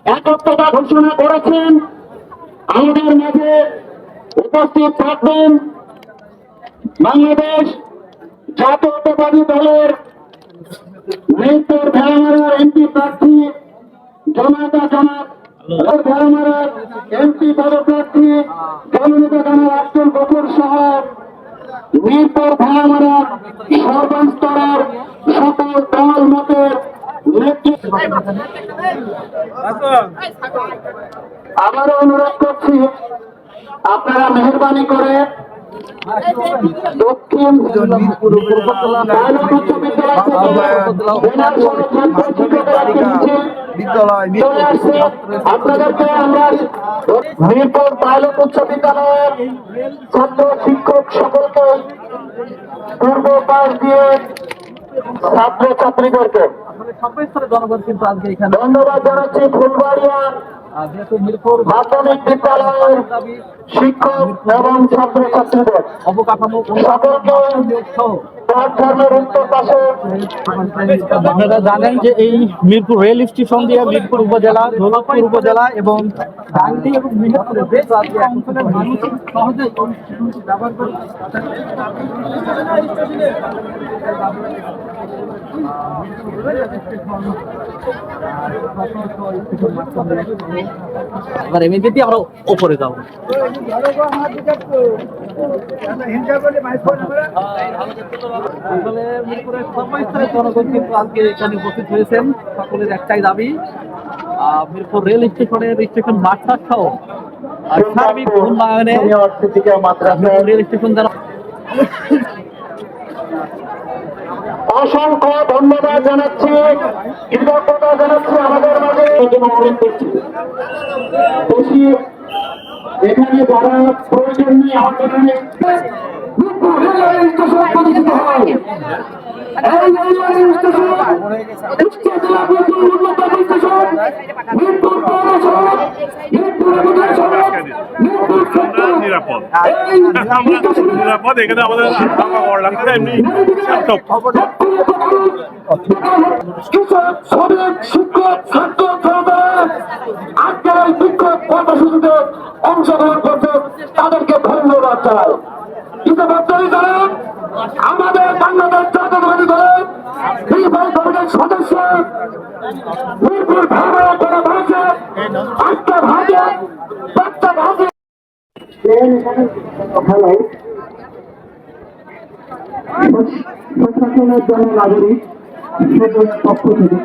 একাত্মতা ঘোষণা করেছেন। আমাদের মাঝে উপস্থিত থাকবেন বাংলাদেশ জাতীয়তাবাদী দলের মেহেরপুর ভেড়ামারার এমপি প্রার্থী জনতা জনাব ভেড়ামারার এমপি পদপ্রার্থী জননেতা জনাব আব্দুল গফুর সহ মেহেরপুর ভেড়ামারার সর্বস্তরের সকল দল মতের নেতৃত্ব। আবারও অনুরোধ করছি আপনারা মেহরবানি করে দক্ষিণ আপনাদেরকে আমরা মিরপুর পাইলট উচ্চ বিদ্যালয়ের ছাত্র শিক্ষক সকলকে পূর্ব পাশ দিয়ে ছাত্র ছাত্রীদেরকে ধন্যবাদ জানাচ্ছি। ফুলবাড়িয়া মাধ্যমিক বিদ্যালয়ের শিক্ষক এবং ছাত্র ছাত্রীদের সকলকে আপনারা জানেন যে এই মিরপুর রেল স্টেশন দিয়ে মিরপুর উপজেলা, দৌলতপুর উপজেলা এবং গাংনী এবং মিরপুরের বেশ অঞ্চলের মানুষ সহজে ব্যবহার করে। এবার এমনিতে আমরা উপরে যাবো। আসলে মিরপুরের সর্বস্তরের জনগণ কিন্তু আজকে এখানে উপস্থিত হয়েছেন। সকলের একটাই দাবি, মিরপুর রেল স্টেশনের স্টেশন মাস্টার সহ সার্বিক উন্নয়নে রেল স্টেশন যারা। অসংখ্য ধন্যবাদ জানাচ্ছি, কৃতজ্ঞতা জানাচ্ছি আমাদের মাঝে এখানে যারা প্রয়োজন নেই আমাদের নিরাপদ এখানে আমাদের এমনি কৃষক, শ্রমিক, শিক্ষক, ছাত্র আজকের বিক্ষোভ কর্মসূচিতে অংশগ্রহণ করছে, তাদেরকে ধন্যবাদ জানাই। ইতিমধ্যেই জানেন আমাদের বাংলাদেশ জাতীয়তাবাদী দলের বিভাগ কমিটির সদস্য মিরপুর ভাড়া করা ভাষা আজকে ভাজে বাচ্চা ভাজে প্রশাসনের জন্য নাগরিক পক্ষ থেকে